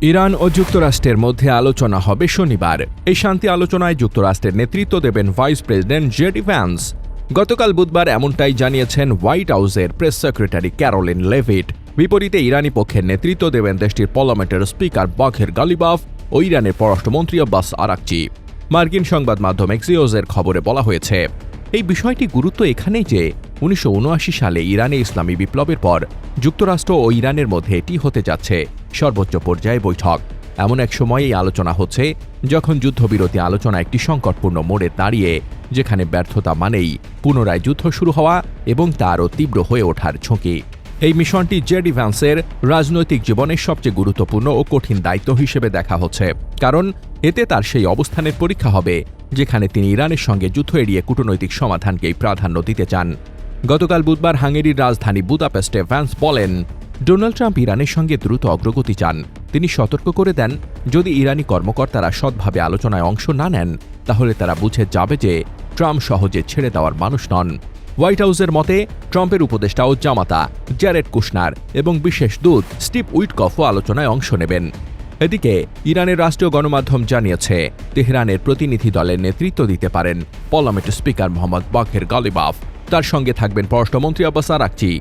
Iran ও যুক্তরাষ্ট্রের মধ্যে আলোচনা হবে শনিবার। এই শান্তি আলোচনায় যুক্তরাষ্ট্রের নেতৃত্ব দেবেন ভাইস প্রেসিডেন্ট জেডি ভ্যান্স। গতকাল বুধবার এমনটাই জানিয়েছেন হোয়াইট হাউসের প্রেস সেক্রেটারি ক্যারোলিন লেভিট। বিপরীতে ইরানি পক্ষের নেতৃত্ব দেবেন দেশটির পার্লামেন্টের স্পিকার বাঘের গালিবাফ ও ইরানের পররাষ্ট্রমন্ত্রী আব্বাস আরাকচি। মার্কিন সংবাদ মাধ্যম এক্সিওসের খবরে বলা হয়েছে, এই বিষয়টি গুরুত্ব এখানেই যে 1979 সালে ইরানে ইসলামী বিপ্লবের পর যুক্তরাষ্ট্র ও ইরানের মধ্যে এটি হতে যাচ্ছে সর্বোচ্চ পর্যায়ে বৈঠক। এমন এক সময়ে এই আলোচনা হচ্ছে যখন যুদ্ধবিরতি আলোচনা একটি সংকটপূর্ণ মোড়ে দাঁড়িয়ে, যেখানে ব্যর্থতা মানেই পুনরায় যুদ্ধ শুরু হওয়া এবং তা আরও তীব্র হয়ে ওঠার ঝুঁকি। এই মিশনটি জেডি ভ্যান্সের রাজনৈতিক জীবনের সবচেয়ে গুরুত্বপূর্ণ ও কঠিন দায়িত্ব হিসেবে দেখা হচ্ছে, কারণ এতে তার সেই অবস্থানের পরীক্ষা হবে যেখানে তিনি ইরানের সঙ্গে যুদ্ধ এড়িয়ে কূটনৈতিক সমাধানকেই প্রাধান্য দিতে চান। গতকাল বুধবার হাঙ্গেরির রাজধানী বুদাপেস্টে ভ্যান্স বলেন, ডোনাল্ড ট্রাম্প ইরানের সঙ্গে দ্রুত অগ্রগতি চান। তিনি সতর্ক করে দেন, যদি ইরানি কর্মকর্তারা সৎভাবে আলোচনায় অংশ না নেন তাহলে তারা বুঝে যাবে যে ট্রাম্প সহজে ছেড়ে দেওয়ার মানুষ নন। হোয়াইট হাউসের মতে, ট্রাম্পের উপদেষ্টা ও জামাতা জ্যারেড কুশনার এবং বিশেষ দূত স্টিভ উইটকফও আলোচনায় অংশ নেবেন। এদিকে ইরানের রাষ্ট্রীয় গণমাধ্যম জানিয়েছে, তেহরানের প্রতিনিধি দলের নেতৃত্ব দিতে পারেন পার্লামেন্টের স্পিকার মোহাম্মদ বাঘের গালিবাফ। তার সঙ্গে থাকবেন পররাষ্ট্রমন্ত্রী আব্বাস আরাকচি।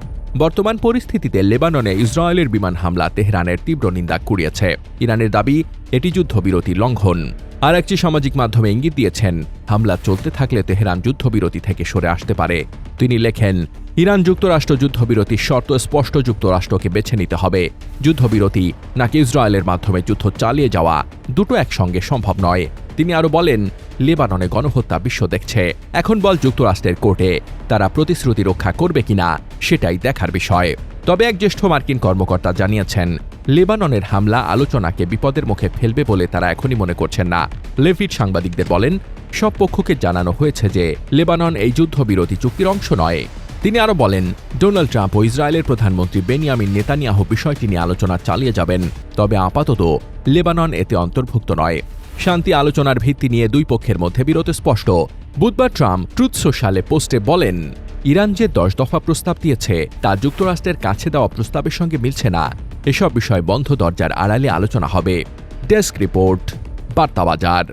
বর্তমান পরিস্থিতিতে লেবাননে ইসরায়েলের বিমান হামলা তেহরানের তীব্র নিন্দা কুড়িয়েছে। ইরানের দাবি এটি যুদ্ধবিরতি লঙ্ঘন। আরাকচি সামাজিক মাধ্যমে ইঙ্গিত দিয়েছেন, হামলা চলতে থাকলে তেহরান যুদ্ধবিরতি থেকে সরে আসতে পারে। তিনি লেখেন, ইরান যুক্তরাষ্ট্র যুদ্ধবিরতির শর্ত স্পষ্ট, যুক্তরাষ্ট্রকে বেছে নিতে হবে। যুদ্ধবিরতি নাকি ইসরায়েলের মাধ্যমে যুদ্ধ চালিয়ে যাওয়া, দুটো একসঙ্গে সম্ভব নয়। তিনি আরও বলেন, লেবাননে গণহত্যা বিশ্ব দেখছে, এখন বল যুক্তরাষ্ট্রের কোর্টে। তারা প্রতিশ্রুতি রক্ষা করবে কিনা সেটাই দেখার বিষয়। তবে এক জ্যেষ্ঠ মার্কিন কর্মকর্তা জানিয়েছেন, লেবাননের হামলা আলোচনাকে বিপদের মুখে ফেলবে বলে তারা এখনই মনে করছেন না। লেভিট সাংবাদিকদের বলেন, সব পক্ষকে জানানো হয়েছে যে লেবানন এই যুদ্ধবিরতি চুক্তির অংশ নয়। তিনি আরও বলেন, ডোনাল্ড ট্রাম্প ও ইসরায়েলের প্রধানমন্ত্রী বেনিয়ামিন নেতানিয়াহু বিষয়টি নিয়ে আলোচনা চালিয়ে যাবেন, তবে আপাতত লেবানন এতে অন্তর্ভুক্ত নয়। শান্তি আলোচনার ভিত্তি নিয়ে দুই পক্ষের মধ্যে বিরোধ স্পষ্ট। বুধবার ট্রাম্প ট্রুথ সোশ্যালে পোস্টে বলেন, ইরান যে 10 দফা প্রস্তাব দিয়েছে তা যুক্তরাষ্ট্রের কাছে দেওয়া প্রস্তাবের সঙ্গে মিলছে না। এসব বিষয় বন্ধ দরজার আড়ালে আলোচনা হবে। Desk report, বার্তাবাজার।